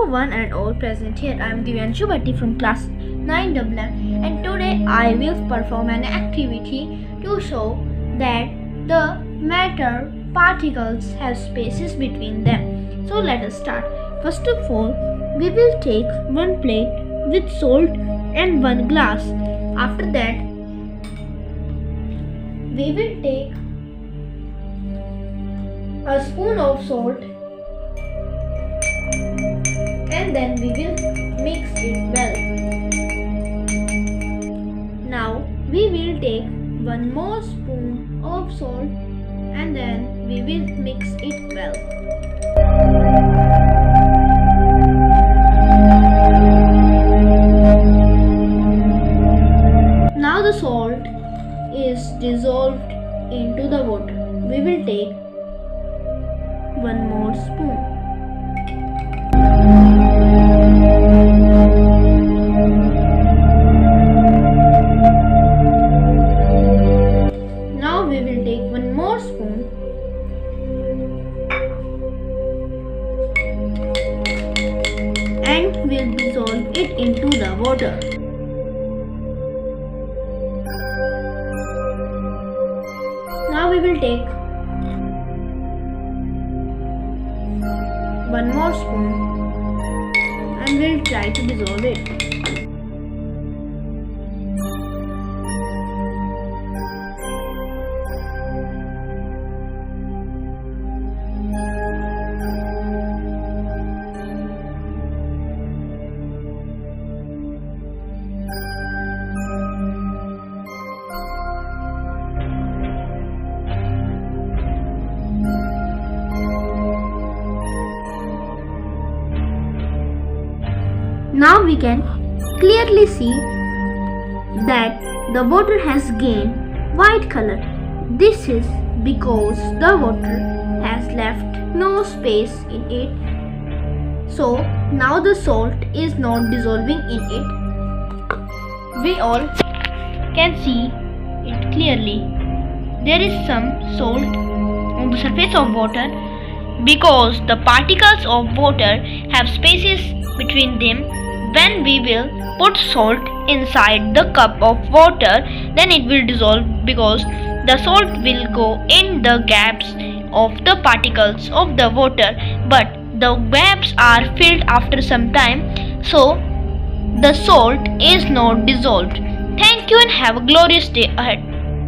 Hello one and all present here. I am Divyanshu Bhatti from class 9 and today I will perform an activity to show that the matter particles have spaces between them. So let us start. First of all, we will take one plate with salt and one glass. After that, we will take a spoon of salt and then we will mix it well. Now we will take one more spoon of salt and then we will mix it well. Now the salt is dissolved into the water. We will take one more spoon. Now we will take one more spoon and we'll dissolve it into the water. Now we will take one more spoon and we'll try to dissolve it. Now we can clearly see that the water has gained white color. This is because the water has left no space in it. So now the salt is not dissolving in it. We all can see it clearly. There is some salt on the surface of water because the particles of water have spaces between them. When we will put salt inside the cup of water, then it will dissolve because the salt will go in the gaps of the particles of the water, but the gaps are filled after some time, so the salt is not dissolved. Thank you and have a glorious day ahead.